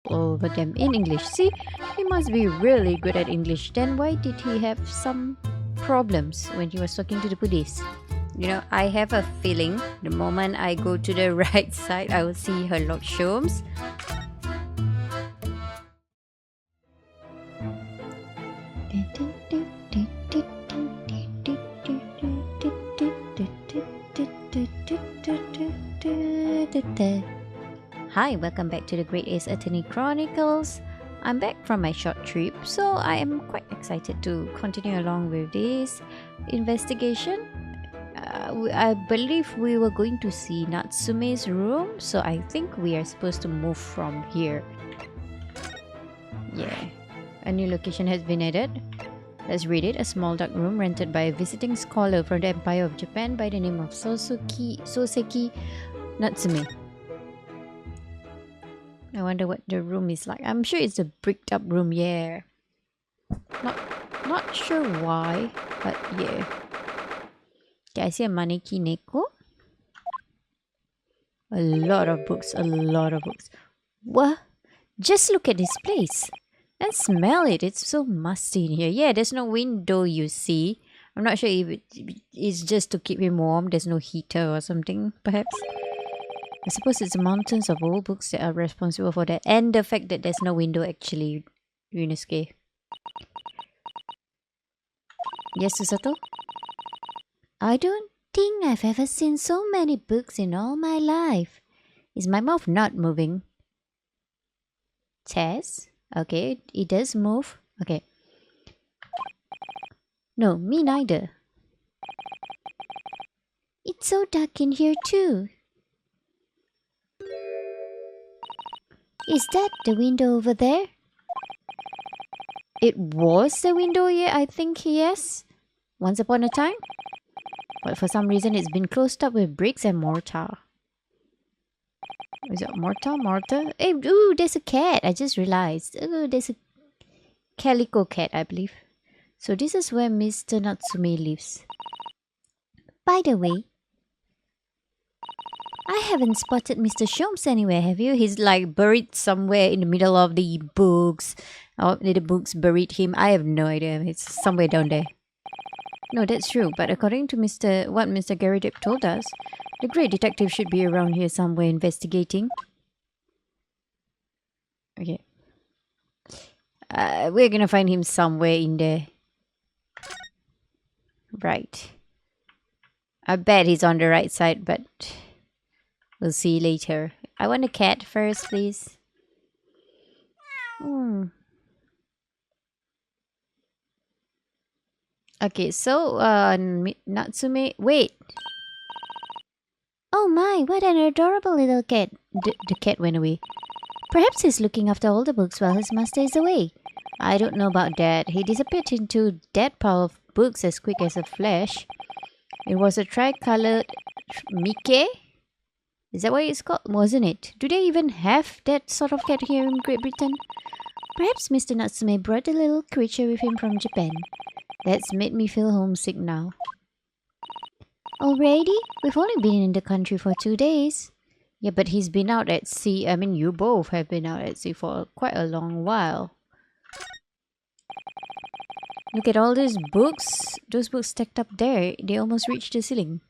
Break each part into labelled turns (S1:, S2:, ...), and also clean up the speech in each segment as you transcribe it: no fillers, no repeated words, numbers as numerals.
S1: all over them in English. See, he must be really good at English. Then why did he have some problems when he was talking to the police? I have a feeling the moment I go to the right side, I will see Sherlock Holmes. Hi, welcome back to the Great Ace Attorney Chronicles. I'm back from my short trip, so I am quite excited to continue along with this investigation. I believe we were going to see Natsume's room, so I think we are supposed to move from here. Yeah, a new location has been added. Let's read it. A small dark room rented by a visiting scholar from the Empire of Japan by the name of Soseki Natsume. I wonder what the room is like. I'm sure it's a bricked up room, yeah. Not sure why, but yeah. Okay, I see a Maneki Neko. A lot of books. What? Just look at this place. And smell it. It's so musty in here. Yeah, there's no window, you see. I'm not sure if it's just to keep him warm. There's no heater or something, perhaps. I suppose it's the mountains of old books that are responsible for that. And the fact that there's no window, actually, Yunosuke. Yes, Susato? I don't think I've ever seen so many books in all my life. Is my mouth not moving? Tess? Okay, it does move. Okay. No, me neither. It's so dark in here too. Is that the window over there? It was the window, yeah, I think, yes. Once upon a time. But for some reason it's been closed up with bricks and mortar. Is it mortar? Hey, ooh, there's a cat. I just realized. Ooh, there's a calico cat, I believe. So this is where Mr. Natsume lives. By the way, I haven't spotted Mr. Sholmes anywhere, have you? He's like buried somewhere in the middle of the books. Or the books buried him. I have no idea. It's somewhere down there. No, that's true. But according to what Mr. Gary Depp told us, the great detective should be around here somewhere investigating. Okay. We're gonna find him somewhere in there. Right. I bet he's on the right side, but we'll see later. I want a cat first, please. Okay, so Natsume, wait. Oh my, what an adorable little cat. The cat went away. Perhaps he's looking after all the books while his master is away. I don't know about that. He disappeared into that pile of books as quick as a flash. It was a tricolored Mickey? Is that what it's called? Wasn't it? Do they even have that sort of cat here in Great Britain? Perhaps Mr. Natsume brought the little creature with him from Japan. That's made me feel homesick now. Already? We've only been in the country for 2 days. Yeah, but he's been out at sea. I mean, you both have been out at sea for quite a long while. Look at all these books. Those books stacked up there. They almost reach the ceiling.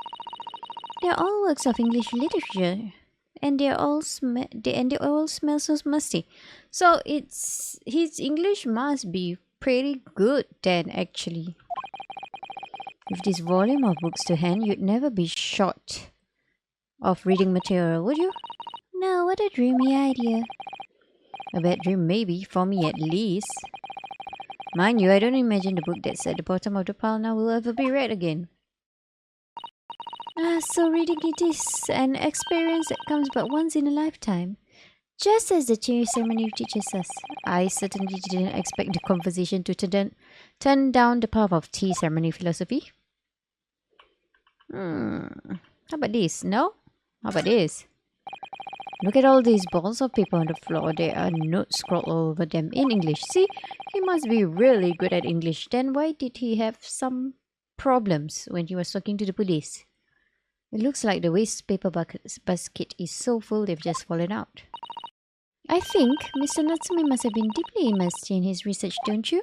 S1: They're all works of English literature. And they all smell so musty. So his English must be pretty good then, actually. With this volume of books to hand, you'd never be short of reading material, would you? No, what a dreamy idea. A bad dream maybe, for me at least. Mind you, I don't imagine the book that's at the bottom of the pile now will ever be read again. So reading it is an experience that comes but once in a lifetime. Just as the tea ceremony teaches us. I certainly didn't expect the conversation to turn down the path of tea ceremony philosophy. How about this? No? How about this? Look at all these balls of paper on the floor. There are notes scrawled all over them in English. See, he must be really good at English. Then why did he have some problems when he was talking to the police? It looks like the waste paper basket is so full they've just fallen out. I think Mr. Natsume must have been deeply immersed in his research, don't you?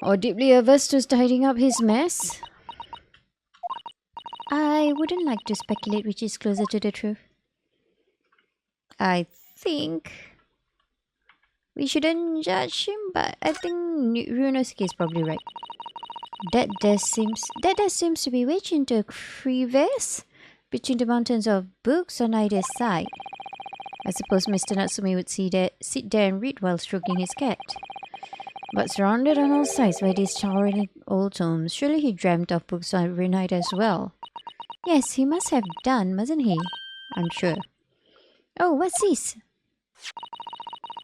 S1: Or deeply averse to tidying up his mess? I wouldn't like to speculate which is closer to the truth. I think we shouldn't judge him, but I think Ryunosuke is probably right. That does seems to be wedged into a crevice between the mountains of books on either side. I suppose Mr. Natsume would sit there and read while stroking his cat. But surrounded on all sides by these towering old tomes, surely he dreamt of books every night as well. Yes, he must have done, mustn't he? I'm sure. Oh, what's this?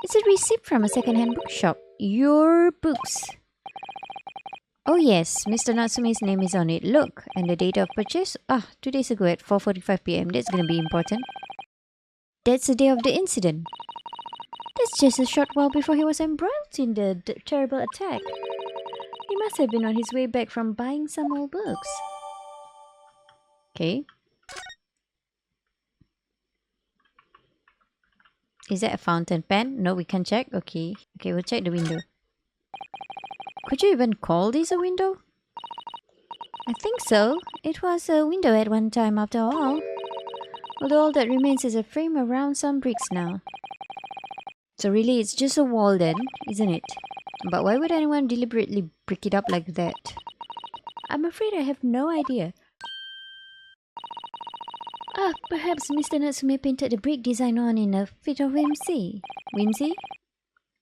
S1: It's a receipt from a second-hand bookshop. Your books. Oh yes, Mr. Natsume's name is on it. Look, and the date of purchase? 2 days ago at 4:45 p.m. That's gonna be important. That's the day of the incident. That's just a short while before he was embroiled in the terrible attack. He must have been on his way back from buying some old books. Okay. Is that a fountain pen? No, we can check. Okay. Okay, we'll check the window. Could you even call this a window? I think so. It was a window at one time after all. Although all that remains is a frame around some bricks now. So really it's just a wall then, isn't it? But why would anyone deliberately brick it up like that? I'm afraid I have no idea. Perhaps Mr. Natsume painted the brick design on in a fit of whimsy. Whimsy?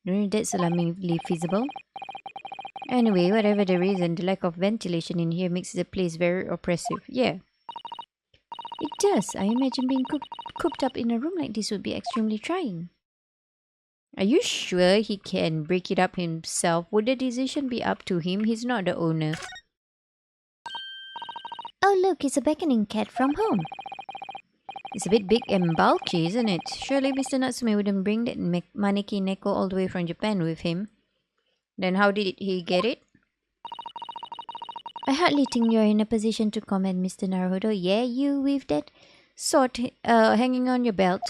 S1: No, that's alarmingly feasible. Anyway, whatever the reason, the lack of ventilation in here makes the place very oppressive. Yeah. It does. I imagine being cooped up in a room like this would be extremely trying. Are you sure he can break it up himself? Would the decision be up to him? He's not the owner. Oh look, it's a beckoning cat from home. It's a bit big and bulky, isn't it? Surely Mr. Natsume wouldn't bring that Maneki Neko all the way from Japan with him. Then how did he get it? I hardly think you're in a position to comment, Mr. Naruhodo. Yeah, you with that sword hanging on your belt.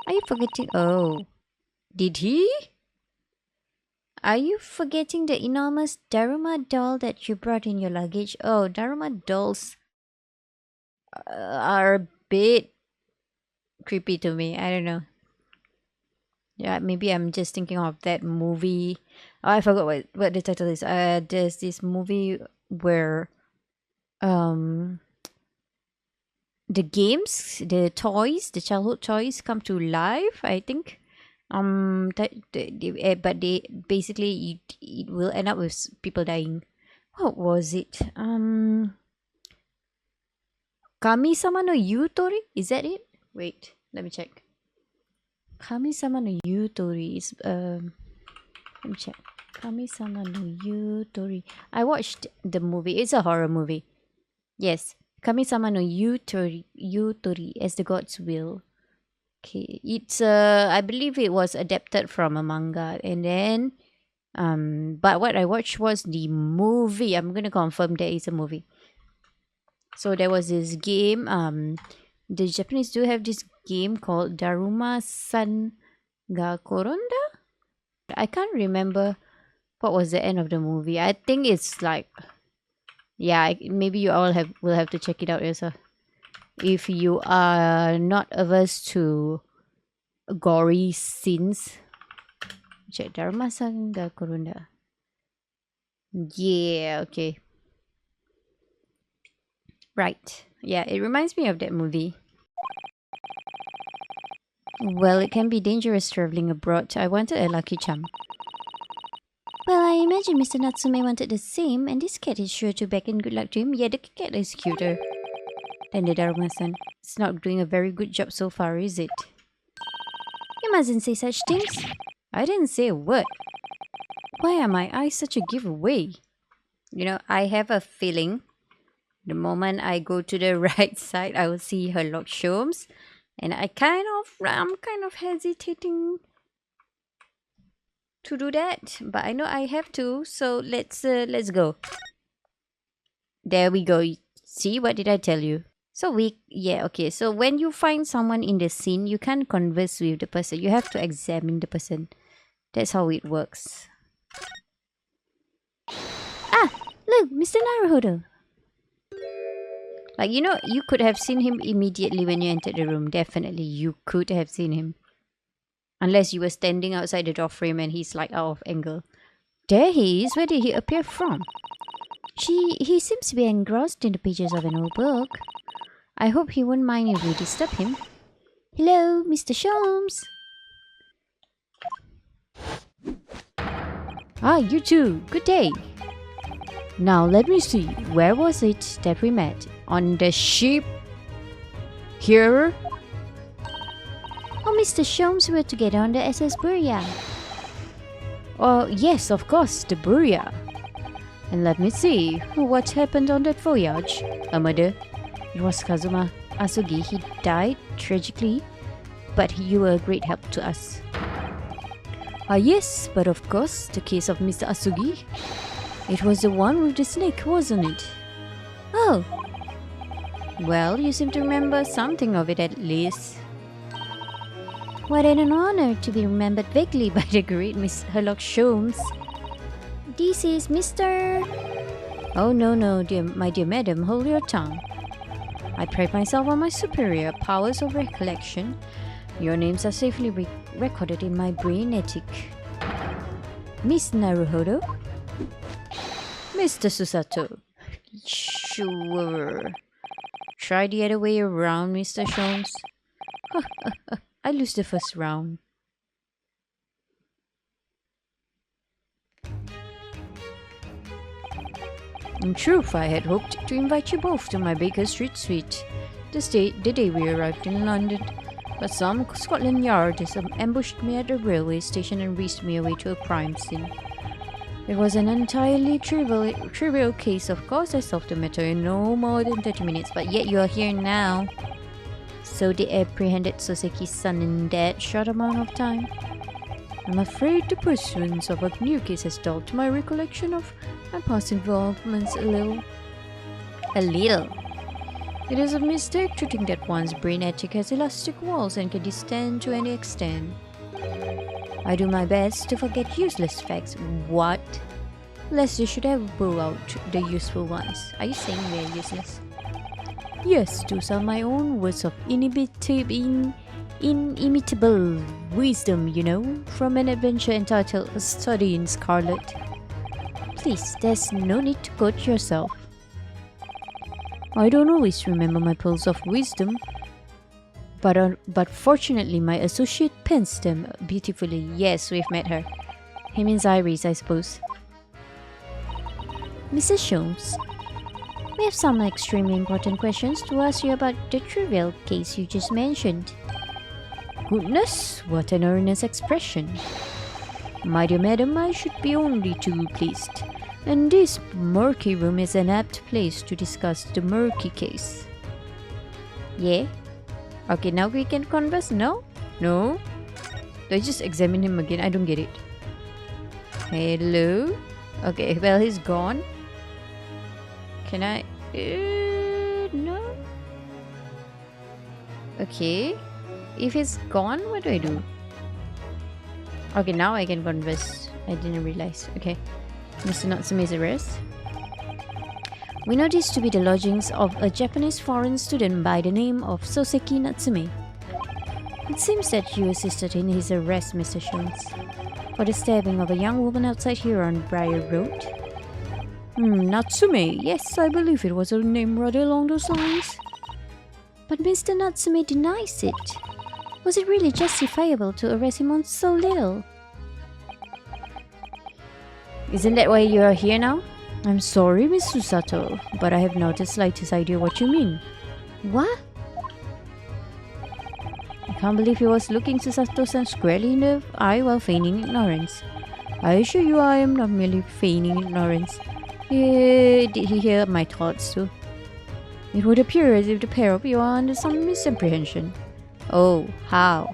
S1: Are you forgetting? Oh. Did he? Are you forgetting the enormous Daruma doll that you brought in your luggage? Oh, Daruma dolls are a bit creepy to me. I don't know. Yeah, maybe I'm just thinking of that movie. Oh, I forgot what the title is. There's this movie where the games, the toys, the childhood toys come to life, I think. But they basically it will end up with people dying. What was it? Kami-sama no Yutori? Is that it? Wait, let me check. Kami-sama no Yutori is let me check. Kami-sama no Yutori. I watched the movie. It's a horror movie. Yes. Kami-sama no Yutori as the gods will. Okay. It's I believe it was adapted from a manga, and then but what I watched was the movie. I'm gonna confirm there is a movie. So there was this game. The Japanese do have this game called Daruma San ga Koronda. I can't remember what was the end of the movie. I think it's like, yeah, maybe you all will have to check it out yourself if you are not averse to gory scenes. Check Dharma Sangha Kurunda. Yeah, okay. Right. Yeah, it reminds me of that movie. Well, it can be dangerous traveling abroad. I wanted a lucky charm. Well, I imagine Mr. Natsume wanted the same, and this cat is sure to beckon good luck to him. Yeah, the cat is cuter than the Dharma-san. It's not doing a very good job so far, is it? You mustn't say such things. I didn't say a word. Why are my eyes such a giveaway? You know, I have a feeling the moment I go to the right side, I will see her Lord Sholmes. And I'm kind of hesitating to do that, but I know I have to, so let's go. There we go. See, what did I tell you? Okay. So when you find someone in the scene, you can't converse with the person. You have to examine the person. That's how it works. Ah, look, Mr. Naruhodo. Like, you could have seen him immediately when you entered the room. Definitely, you could have seen him. Unless you were standing outside the door frame and he's like out of angle. There he is. Where did he appear from? He seems to be engrossed in the pages of an old book. I hope he won't mind if we disturb him. Hello, Mr. Sholmes. Ah, you too. Good day. Now let me see. Where was it that we met? On the ship? Here? Oh, Mr. Sholmes, we're together on the SS Buria. Oh, yes, of course, the Buria. And let me see. What happened on that voyage? A murder. It was Kazuma Asugi. He died tragically, but you were a great help to us. Ah, yes, but of course, the case of Mr. Asugi. It was the one with the snake, wasn't it? Oh. Well, you seem to remember something of it at least. What an honor to be remembered vaguely by the great Miss Herlock Sholmes. This is Mr. Oh, no, my dear madam, hold your tongue. I pride myself on my superior powers of recollection. Your names are safely recorded in my brainetic. Miss Naruhodo? Mr. Susato. Sure. Try the other way around, Mr. Sholmes. I lose the first round. In truth, I had hoped to invite you both to my Baker Street suite the day we arrived in London, but some Scotland Yard ambushed me at the railway station and whisked me away to a crime scene. It was an entirely trivial case, of course. I solved the matter in no more than 30 minutes, but yet you are here now. So they apprehended Soseki's son in that short amount of time. I'm afraid the pursuance of a new case has dulled to my recollection of my past involvements a little. A little? It is a mistake to think that one's brainetic has elastic walls and can distend to any extent. I do my best to forget useless facts. What? Lest you should ever pull out the useful ones. Are you saying they're useless? Yes, those are my own words of inimitable wisdom, from an adventure entitled A Study in Scarlet. Please, there's no need to quote yourself. I don't always remember my pearls of wisdom, but fortunately my associate pens them beautifully. Yes, we've met her. He means Iris, I suppose. Mrs. Sholmes, we have some extremely important questions to ask you about the trivial case you just mentioned. Goodness, what an earnest expression. My dear madam, I should be only too pleased. And this murky room is an apt place to discuss the murky case. Yeah? Okay, now we can converse? No? No? Do I just examine him again? I don't get it. Hello? Okay, well, he's gone. Can I... no? Okay. If he's gone, what do I do? Okay, now I can converse. I didn't realize. Okay. Mr. Natsume's arrest. We know this to be the lodgings of a Japanese foreign student by the name of Soseki Natsume. It seems that you assisted in his arrest, Mr. Sholmes, for the stabbing of a young woman outside here on Briar Road. Natsume. Yes, I believe it was a name rather along those lines. But Mr. Natsume denies it. Was it really justifiable to arrest him on so little? Isn't that why you are here now? I'm sorry, Miss Susato, but I have not the slightest idea what you mean. What? I can't believe he was looking Susato-san squarely in the eye while feigning ignorance. I assure you I am not merely feigning ignorance. Did he hear my thoughts too? It would appear as if the pair of you are under some misapprehension. Oh, how?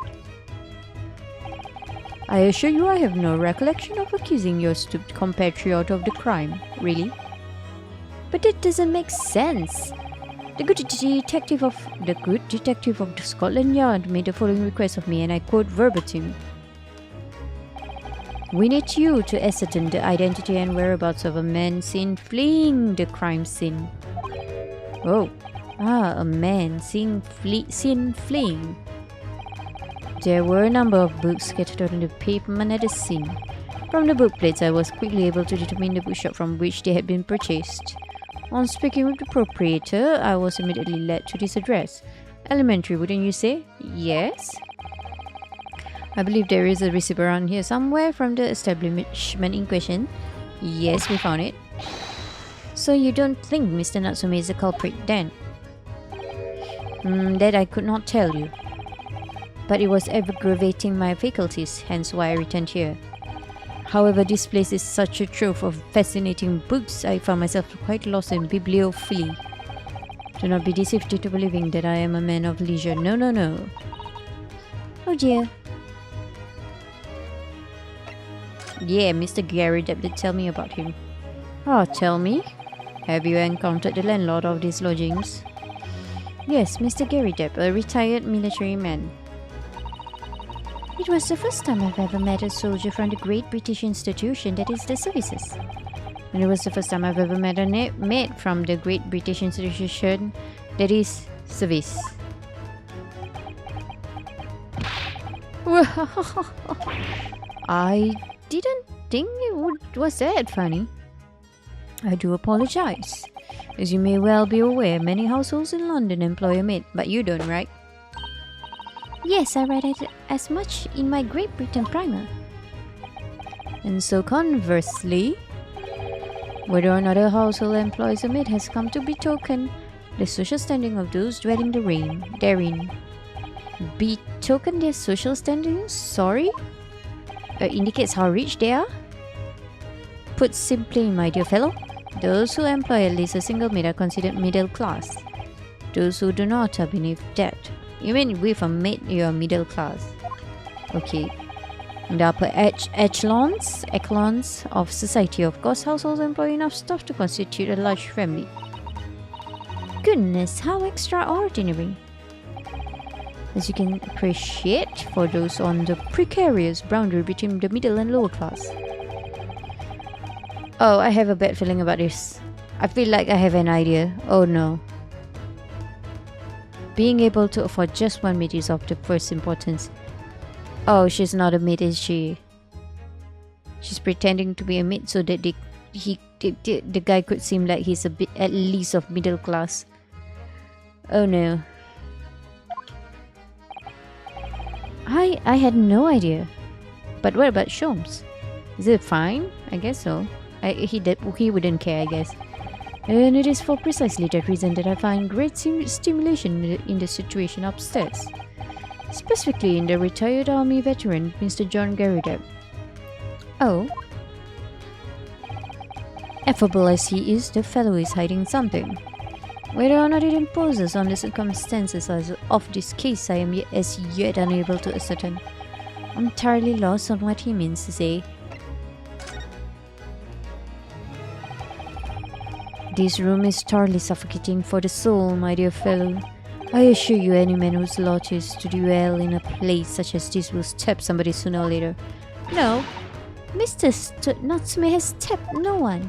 S1: I assure you I have no recollection of accusing your stupid compatriot of the crime, really. But it doesn't make sense. The good detective of the Scotland Yard made the following request of me, and I quote verbatim. We need you to ascertain the identity and whereabouts of a man seen fleeing the crime scene. Oh, a man seen fleeing. There were a number of books scattered on the pavement at the scene. From the book plates, I was quickly able to determine the bookshop from which they had been purchased. On speaking with the proprietor, I was immediately led to this address. Elementary, wouldn't you say? Yes. I believe there is a receipt around here somewhere from the establishment in question. Yes, we found it. So you don't think Mr. Natsume is the culprit then? That I could not tell you. But it was aggravating my faculties, hence why I returned here. However, this place is such a trove of fascinating books, I found myself quite lost in bibliophilia. Do not be deceived into believing that I am a man of leisure. No, no, no. Oh dear. Yeah, Mr. Gary Depp did tell me about him. Oh, tell me. Have you encountered the landlord of these lodgings? Yes, Mr. Gary Depp, a retired military man. It was the first time I've ever met a soldier from the great British institution that is the services. And it was the first time I've ever met a maid from the great British institution that is service. I didn't think was that funny. I do apologize. As you may well be aware, many households in London employ a maid, but you don't, right? Yes, I read it as much in my Great Britain primer. And so conversely, whether or not a household employs a maid has come to betoken the social standing of those dwelling therein. Betoken their social standing? Sorry? Indicates how rich they are? Put simply, my dear fellow, those who employ at least a single maid are considered middle class. Those who do not are beneath that. You mean with a maid you are middle class? Okay. In the upper echelons of society, of course, households employ enough staff to constitute a large family. Goodness, how extraordinary! As you can appreciate, for those on the precarious boundary between the middle and lower class. Oh, I have a bad feeling about this. I feel like I have an idea. Oh no. Being able to afford just one maid is of the first importance. Oh, she's not a maid, is she? She's pretending to be a maid so that the guy could seem like he's a bit at least of middle class. Oh no. I had no idea. But what about Sholmes? Is it fine? I guess so. He wouldn't care, I guess. And it is for precisely that reason that I find great stimulation in the situation upstairs. Specifically in the retired army veteran, Mr. John Gary Depp. Oh? Affable as he is, the fellow is hiding something. Whether or not it imposes on the circumstances of this case, I am as yet unable to ascertain. I'm entirely lost on what he means to say. This room is thoroughly suffocating for the soul, my dear fellow. I assure you, any man whose lot is to dwell in a place such as this will stab somebody sooner or later. No, Mr. Natsume has stabbed no one.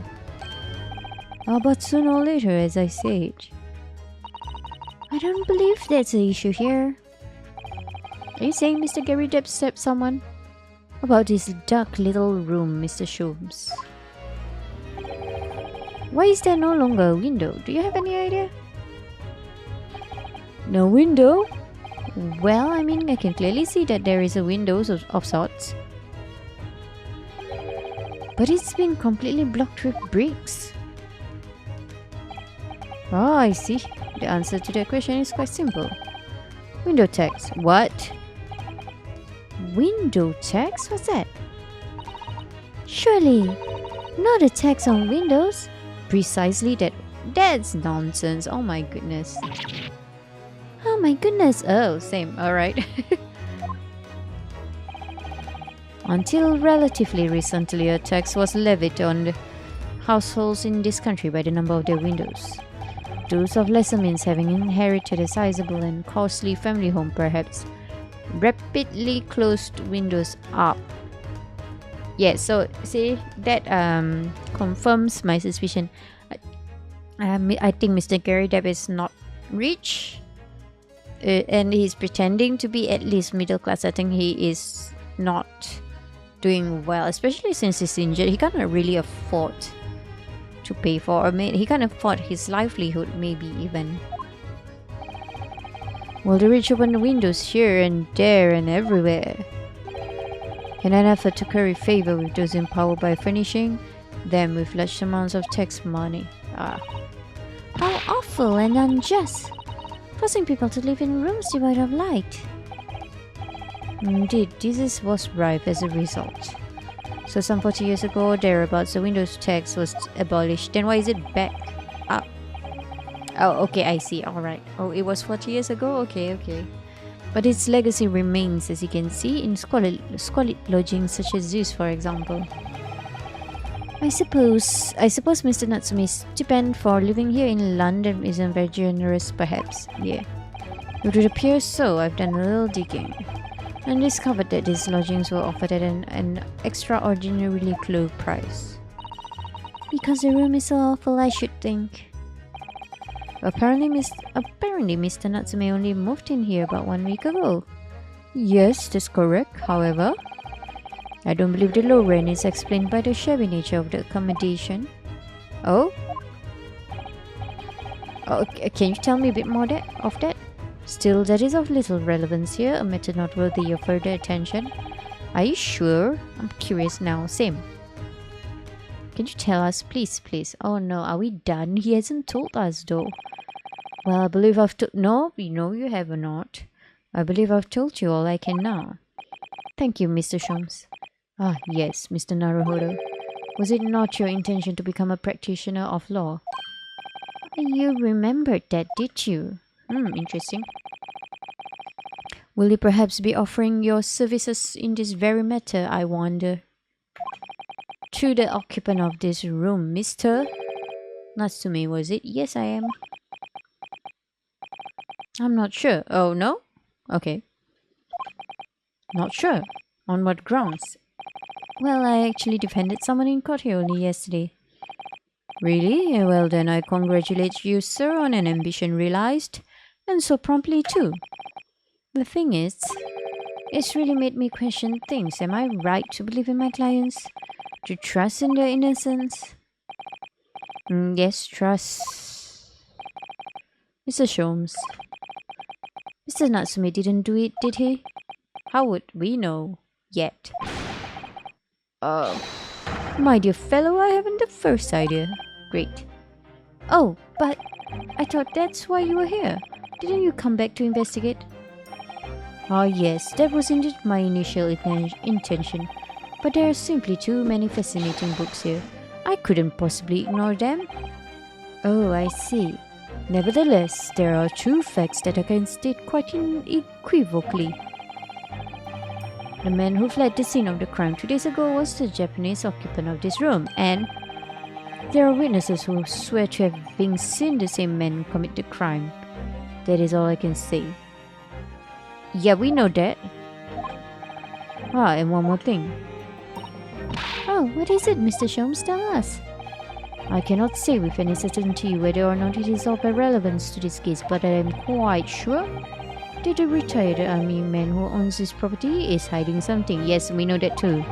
S1: But sooner or later, as I said. I don't believe that's the issue here. Are you saying Mr. Gary Depp stabbed someone? About this dark little room, Mr. Sholmes. Why is there no longer a window? Do you have any idea? No window? Well, I mean, I can clearly see that there is a window of sorts. But it's been completely blocked with bricks. Oh, I see. The answer to that question is quite simple. Window tax. What? Window tax? What's that? Surely, not a tax on windows. Precisely that. That's nonsense. Oh my goodness. Oh my goodness. Oh, same. Alright. Until relatively recently, a tax was levied on the households in this country by the number of their windows. Those of lesser means having inherited a sizable and costly family home perhaps rapidly closed windows up. Yeah, so see that confirms my suspicion. I think Mr. Gary Depp is not rich, and he's pretending to be at least middle class. I think he is not doing well, especially since he's injured. He cannot really afford to pay for, or he can't afford his livelihood, maybe even. Well, the rich open the windows here and there and everywhere in an effort to curry favor with those in power by furnishing them with large amounts of tax money. How awful and unjust! Forcing people to live in rooms devoid of light. Indeed, disease was rife as a result. So some 40 years ago or thereabouts, the windows tax was abolished. Then why is it back up? Oh, okay, I see. Alright. Oh, it was 40 years ago? Okay. But its legacy remains, as you can see, in squalid lodgings such as this, for example. I suppose Mr. Natsume's stipend for living here in London isn't very generous, perhaps. Yeah. It would appear so. I've done a little digging and discovered that these lodgings were offered at an extraordinarily low price. Because the room is so awful, I should think. Apparently Mr. Natsume only moved in here about 1 week ago. Yes, that's correct. However, I don't believe the low rent is explained by the shabby nature of the accommodation. Oh? Can you tell me a bit more of that? Still, that is of little relevance here, a matter not worthy of further attention. Are you sure? I'm curious now. Same. Can you tell us, please? Oh no, are we done? He hasn't told us though. Well, I believe I've told... No, you have not. I believe I've told you all I can now. Thank you, Mr. Sholmes. Ah, yes, Mr. Naruhodo. Was it not your intention to become a practitioner of law? You remembered that, did you? Interesting. Will you perhaps be offering your services in this very matter, I wonder? To the occupant of this room, Mr. Natsume, was it? Yes, I am. I'm not sure. Oh, no? Okay. Not sure. On what grounds? Well, I actually defended someone in court here only yesterday. Really? Well, then I congratulate you, sir, on an ambition realized. And so promptly, too. The thing is, it's really made me question things. Am I right to believe in my clients? To trust in their innocence? Yes, trust. Mr. Sholmes. Mr. Natsume didn't do it, did he? How would we know? Yet. My dear fellow, I haven't the first idea. Great. Oh, but I thought that's why you were here. Didn't you come back to investigate? Ah, yes, that was indeed my initial intention. But there are simply too many fascinating books here. I couldn't possibly ignore them. Oh, I see. Nevertheless, there are two facts that I can state quite unequivocally. The man who fled the scene of the crime 2 days ago was the Japanese occupant of this room, and there are witnesses who swear to having seen the same man commit the crime. That is all I can say. Yeah, we know that. And one more thing. Oh, what is it, Mr. Sholmes? Tell us. I cannot say with any certainty whether or not it is of relevance to this case, but I am quite sure that the retired army man who owns this property is hiding something. Yes, we know that too.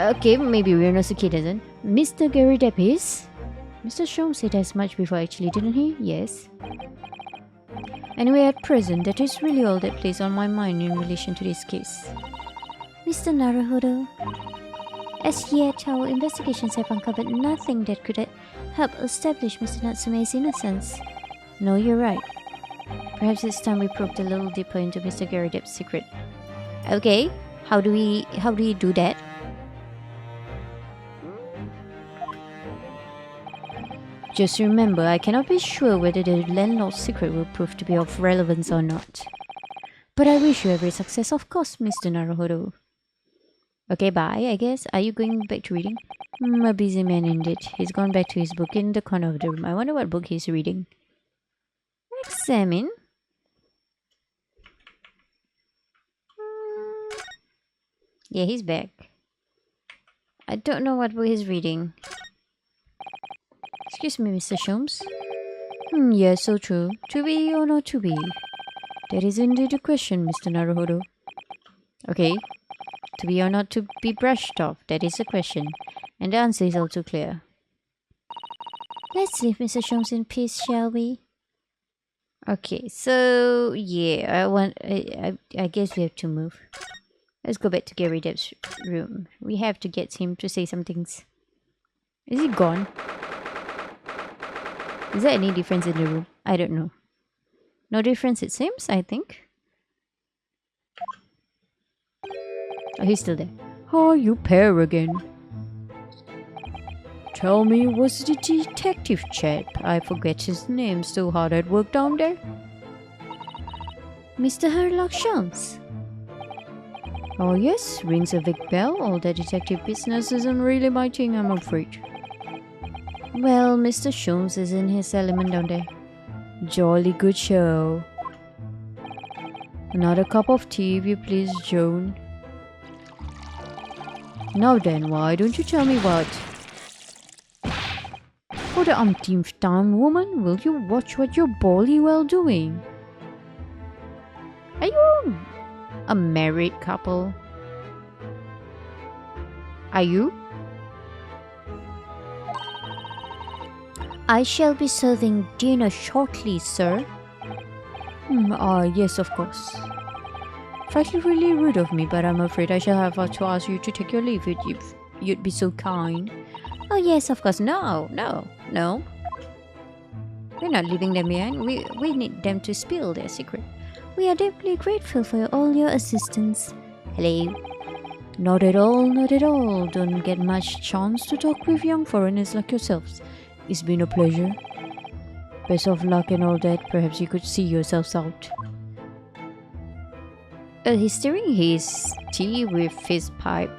S1: Okay, maybe we're not so kid, doesn't Mr. Gary Depp is? Mr. Sholmes said as much before actually, didn't he? Yes. Anyway, at present, that is really all that plays on my mind in relation to this case. Mr. Naruhodo, as yet, our investigations have uncovered nothing that could help establish Mr. Natsume's innocence. No, you're right. Perhaps it's time we probed a little deeper into Mr. Gary Depp's secret. Okay, how do we do that? Just remember, I cannot be sure whether the landlord's secret will prove to be of relevance or not. But I wish you every success, of course, Mr. Naruhodo. Okay, bye, I guess. Are you going back to reading? A busy man indeed. He's gone back to his book in the corner of the room. I wonder what book he's reading. Examine. Yeah, he's back. I don't know what book he's reading. Excuse me, Mr. Sholmes. Yes, so true. To be or not to be? That is indeed the question, Mr. Naruhodo. Okay, to be or not to be brushed off, that is the question. And the answer is also clear. Let's leave Mr. Sholmes in peace, shall we? Okay, so yeah, I guess we have to move. Let's go back to Gary Depp's room. We have to get him to say some things. Is he gone? Is there any difference in the room? I don't know. No difference, it seems, I think. Oh, he's still there. Oh, you pair again. Tell me, was the detective chap, I forget his name, still hard at work down there? Mr. Sherlock Sholmes. Oh yes, rings a big bell. All that detective business isn't really my thing, I'm afraid. Well, Mr. Sholmes is in his element down there. Jolly good show. Another cup of tea, if you please, Joan. Now then, why don't you tell me what? For the umpteenth time, woman, will you watch what you're bally well doing? Are you a married couple? Are you? I shall be serving dinner shortly, sir. Yes, of course. Frankly, really rude of me, but I'm afraid I shall have to ask you to take your leave if you'd be so kind. Oh yes, of course. No. We're not leaving them behind. We need them to spill their secret. We are deeply grateful for all your assistance. Hello. Not at all. Don't get much chance to talk with young foreigners like yourselves. It's been a pleasure. Best of luck and all that. Perhaps you could see yourselves out. He's stirring his tea with his pipe.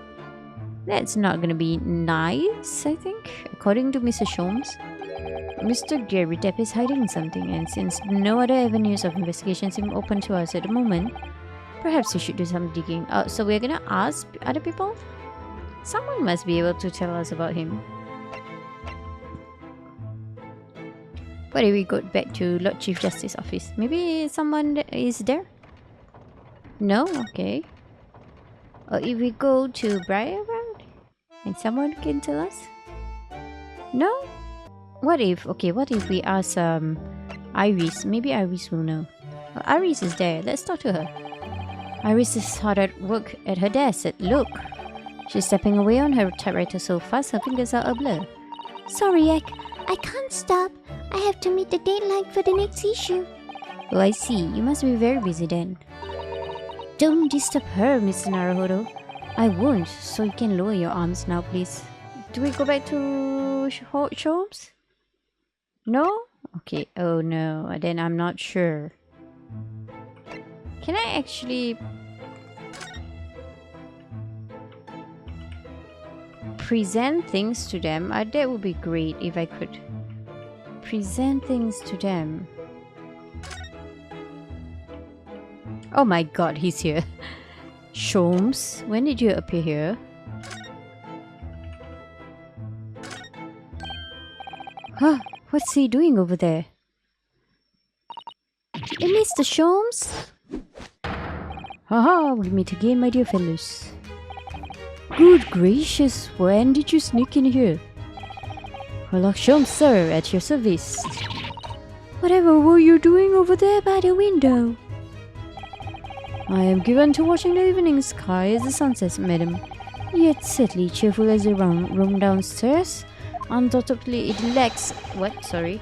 S1: That's not gonna be nice, I think. According to Mr. Sholmes, Mr. Gary Depp is hiding something, and since no other avenues of investigation seem open to us at the moment, perhaps we should do some digging. So we're gonna ask other people? Someone must be able to tell us about him. What if we go back to Lord Chief Justice office? Maybe someone is there? No? Okay. Or if we go to Briarwood and someone can tell us? No? What if we ask Iris? Maybe Iris will know. Oh, Iris is there. Let's talk to her. Iris is hard at work at her desk. Look. She's stepping away on her typewriter so fast her fingers are a blur. Sorry, I can't stop. I have to meet the deadline for the next issue. Oh, I see. You must be very busy then. Don't disturb her, Mr. Naruhodo. I won't, so you can lower your arms now, please. Do we go back to Sholmes? No? Okay, oh no, then I'm not sure. Can I actually present things to them? That would be great if I could present things to them. Oh my god, he's here. Sholmes, when did you appear here? Huh, what's he doing over there? Hey, Mr. Sholmes? Haha, we meet again, my dear fellows. Good gracious, when did you sneak in here? Sherlock Sholmes, sir, at your service. Whatever were you doing over there by the window? I am given to watching the evening sky as the sun sets, madam. Yet sadly cheerful as the room downstairs. Undoubtedly it lacks... What? Sorry.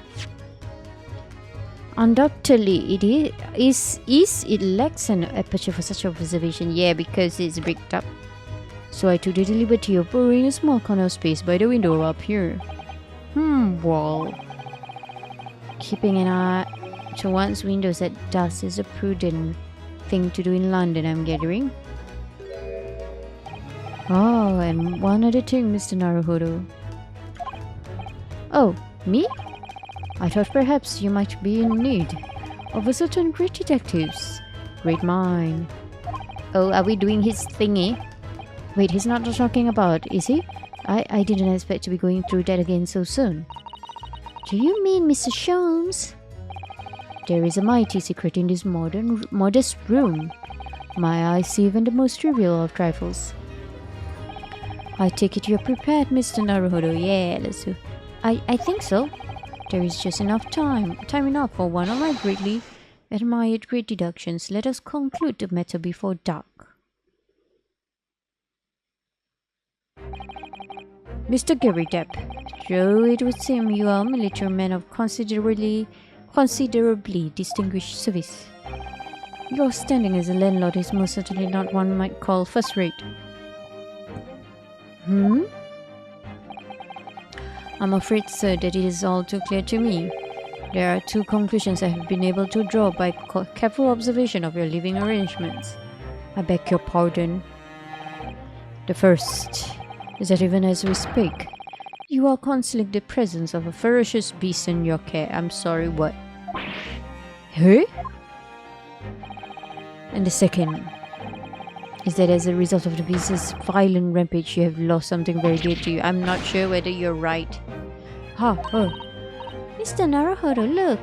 S1: Undoubtedly it lacks an aperture for such observation. Yeah, because it's bricked up. So I took the liberty of borrowing a small corner of space by the window up here. Well... Keeping an eye to one's windows at dusk is a prudent thing to do in London, I'm gathering. Oh, and one other thing, Mr. Naruhodo. Oh, me? I thought perhaps you might be in need of a certain great detectives. Great mind. Oh, are we doing his thingy? Wait, he's not talking about, is he? I didn't expect to be going through that again so soon. Do you mean Mr. Sholmes? There is a mighty secret in this modest room. My eyes see even the most trivial of trifles. I take it you're prepared, Mr. Naruhodo. Yeah, let's do. I think so. There is just enough time enough for one of my greatly admired great deductions. Let us conclude the matter before dark. Mr. Gary Depp, though it would seem you are a military man of considerably distinguished service. Your standing as a landlord is most certainly not one might call first-rate. I'm afraid, sir, that it is all too clear to me. There are two conclusions I have been able to draw by careful observation of your living arrangements. I beg your pardon. The first is that even as we speak, you are concealing the presence of a ferocious beast in your care. I'm sorry, what? Huh? And the second is that as a result of the beast's violent rampage, you have lost something very dear to you. I'm not sure whether you're right. Mr. Naruhodo, look!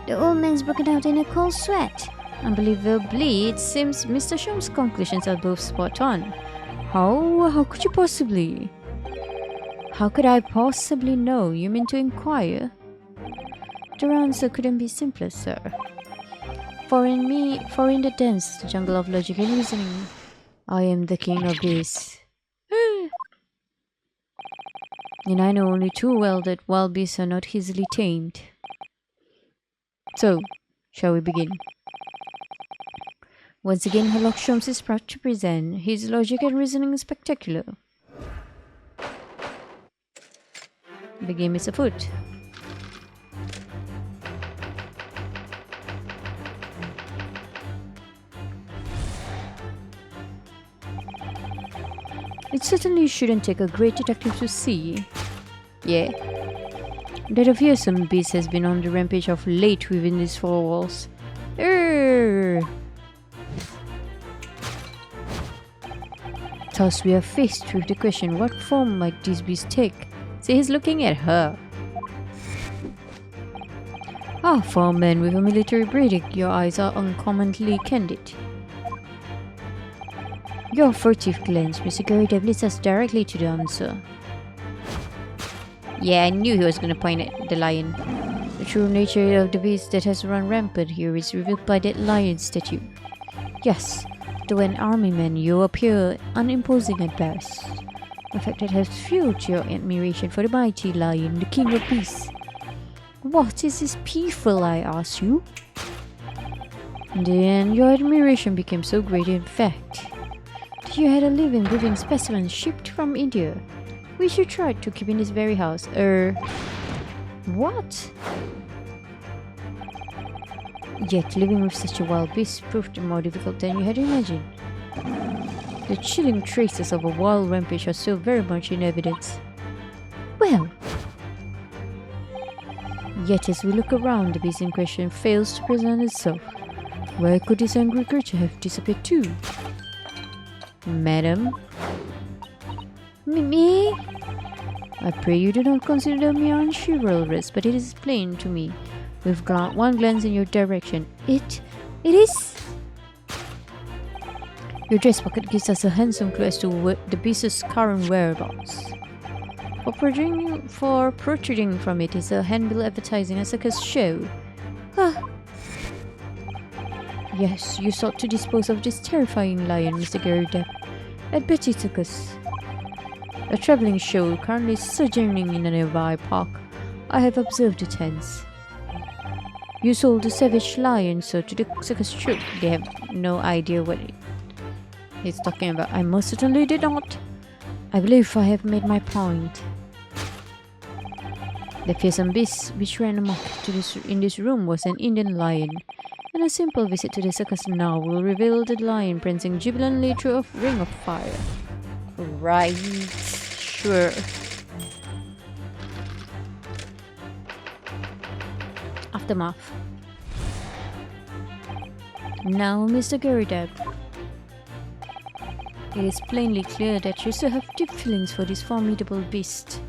S1: The old man's broken out in a cold sweat. Unbelievably, it seems Mr. Sholmes' conclusions are both spot on. How could you possibly? How could I possibly know? You mean to inquire? The answer couldn't be simpler, sir. For in the dense jungle of logic and reasoning, I am the king of this. And I know only too well that wild beasts are not easily tamed. So, shall we begin? Once again, Sherlock Holmes is proud to present his logic and reasoning spectacular. The game is afoot. It certainly shouldn't take a great detective to see, yeah, that a fearsome beast has been on the rampage of late within these four walls. Thus we are faced with the question, what form might this beast take? See, he's looking at her. For a man with a military breeding, your eyes are uncommonly candid. Your furtive glance, Mr. Gary Depp, leads us directly to the answer. Yeah, I knew he was going to point at the lion. The true nature of the beast that has run rampant here is revealed by that lion statue. Yes, though an army man, you appear unimposing at best. A fact that has fueled your admiration for the mighty lion, the king of beasts. What is this peaceful, I ask you? And then your admiration became so great, in fact, that you had a living, breathing specimen shipped from India, which you tried to keep in this very house. What? Yet living with such a wild beast proved more difficult than you had imagined. The chilling traces of a wild rampage are still very much in evidence. Well, yet as we look around, the beast in question fails to present itself. Where could this angry creature have disappeared to? Madam? Me? I pray you do not consider me unchivalrous, but it is plain to me, with one glance in your direction. It is... Your dress pocket gives us a handsome clue as to the beast's current whereabouts. For protruding from it is a handbill advertising a circus show. Yes, you sought to dispose of this terrifying lion, Mr. Gary Depp, at Betty Circus, a travelling show currently sojourning in a nearby park. I have observed it hence. You sold the savage lion, sir, to the circus troupe. They have no idea what he's talking about. I most certainly did not. I believe I have made my point. The fearsome beast which ran amok in this room was an Indian lion, and a simple visit to the circus now will reveal the lion prancing jubilantly through a ring of fire. Right, sure. Aftermath. Now, Mr. Gerudab, it is plainly clear that you still have deep feelings for this formidable beast.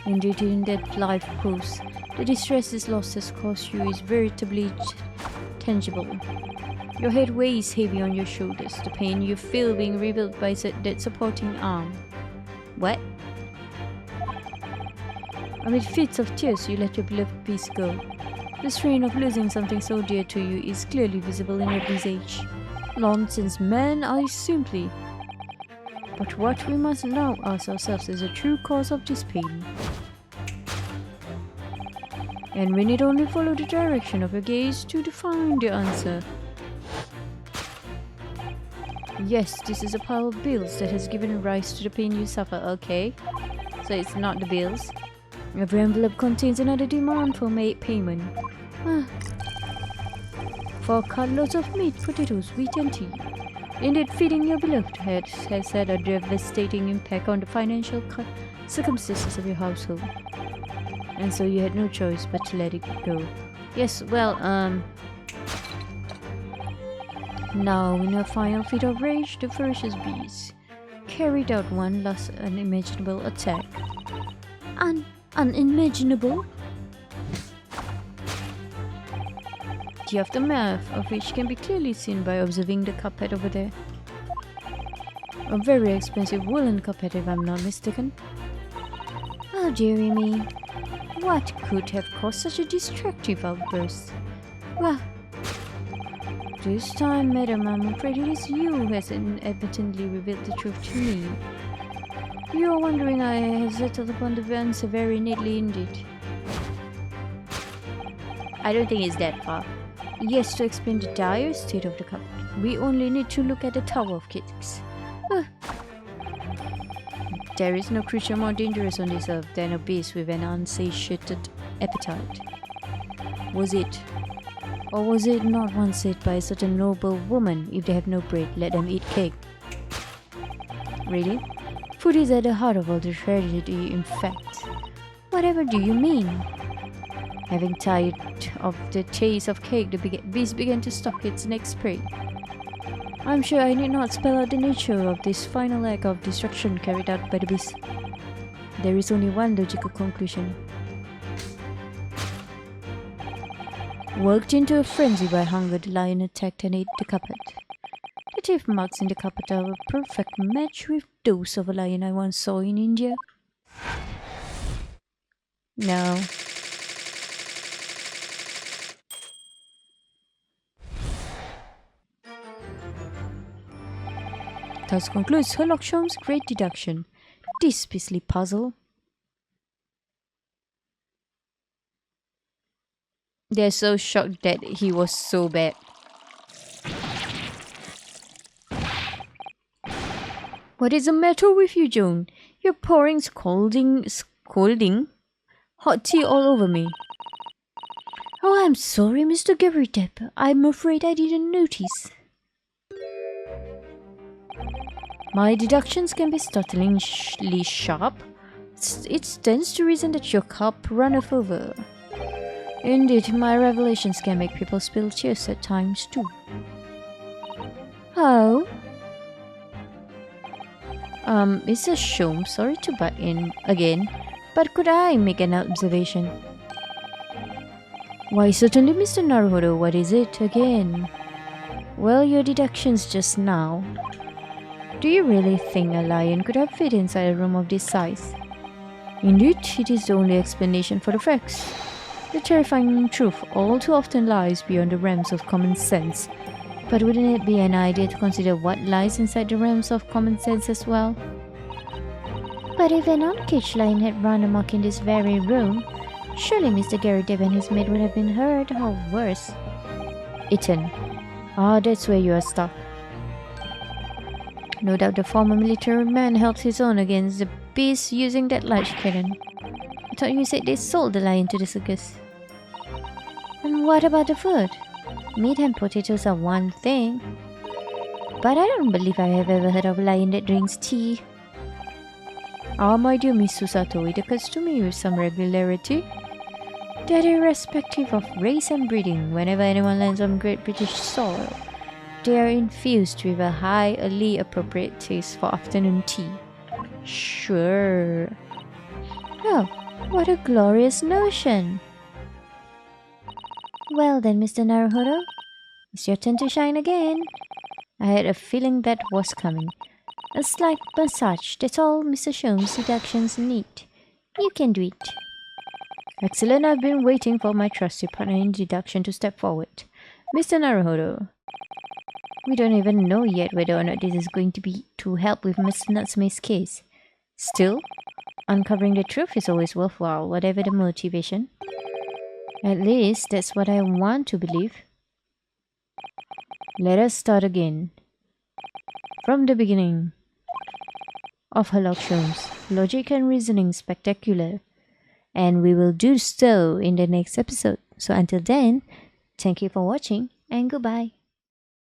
S1: Indeed, in that life pose, the distress this loss has caused you is veritably tangible. Your head weighs heavy on your shoulders, the pain you feel being revealed by that supporting arm. What? Amid fits of tears, you let your beloved beast go. The strain of losing something so dear to you is clearly visible in your visage. Nonsense, man, I simply. But what we must now ask ourselves is the true cause of this pain. And we need only follow the direction of your gaze to find the answer. Yes, this is a pile of bills that has given rise to the pain you suffer, okay? So it's not the bills. Every envelope contains another demand for payment. For cartloads of meat, potatoes, wheat and tea. Indeed, feeding your beloved head has had a devastating impact on the financial circumstances of your household. And so you had no choice but to let it go. Yes, well, now in a final fit of rage, the ferocious beast carried out one last unimaginable attack. Unimaginable? The aftermath of which can be clearly seen by observing the carpet over there. A very expensive woolen carpet if I'm not mistaken. Oh dearie me, what could have caused such a destructive outburst? Well, this time, madam, I'm afraid it is you who has inadvertently revealed the truth to me. You are wondering I have settled upon the answer very neatly indeed. I don't think it's that far. Yes, to explain the dire state of the carpet, we only need to look at the Tower of Cakes. There is no creature more dangerous on this earth than a beast with an unsatiated appetite. Was it? Or was it not once said by a certain noble woman, if they have no bread, let them eat cake? Really? Food is at the heart of all the tragedy, in fact. Whatever do you mean? Having tired of the taste of cake, the beast began to stalk its next prey. I'm sure I need not spell out the nature of this final act of destruction carried out by the beast. There is only one logical conclusion. Worked into a frenzy by hunger, the lion attacked and ate the carpet. The teeth marks in the carpet are a perfect match with those of a lion I once saw in India. No. Thus concludes Sherlock Holmes' great deduction. This beastly puzzle. They're so shocked that he was so bad. What is the matter with you, Joan? You're pouring scalding hot tea all over me. Oh, I'm sorry, Mr. Gerudab. I'm afraid I didn't notice. My deductions can be startlingly sharp. It stands to reason that your cup runneth over. Indeed, my revelations can make people spill tears at times too. Oh? Mr. Sholmes, sorry to butt in again, but could I make an observation? Why, certainly, Mr. Naruhodo, what is it again? Well, your deductions just now. Do you really think a lion could have fit inside a room of this size? Indeed, it is the only explanation for the facts. The terrifying truth all too often lies beyond the realms of common sense. But wouldn't it be an idea to consider what lies inside the realms of common sense as well? But if an uncaged lion had run amok in this very room, surely Mr. Gerudab and his maid would have been hurt, or worse. Eaten. Ah, that's where you are stuck. No doubt the former military man held his own against the beast using that large cannon. I thought you said they sold the lion to the circus. And What about the food? Meat and potatoes are one thing, but I don't believe I have ever heard of a lion that drinks tea. Ah, my dear Miss Susato, it occurs to me with some regularity that irrespective of race and breeding, whenever anyone lands on Great British soil, they are infused with a highly appropriate taste for afternoon tea. Sure. Oh, what a glorious notion! Well then, Mr. Naruhodo, it's your turn to shine again. I had a feeling that was coming. A slight massage, that's all Mr. Sholmes' deductions need. You can do it. Excellent, I've been waiting for my trusty partner in deduction to step forward. Mr. Naruhodo, we don't even know yet whether or not this is going to be to help with Mr. Natsume's case. Still, uncovering the truth is always worthwhile, whatever the motivation. At least, that's what I want to believe. Let us start again. From the beginning of Sherlock Holmes, logic and reasoning spectacular. And we will do so in the next episode. So until then, thank you for watching and goodbye.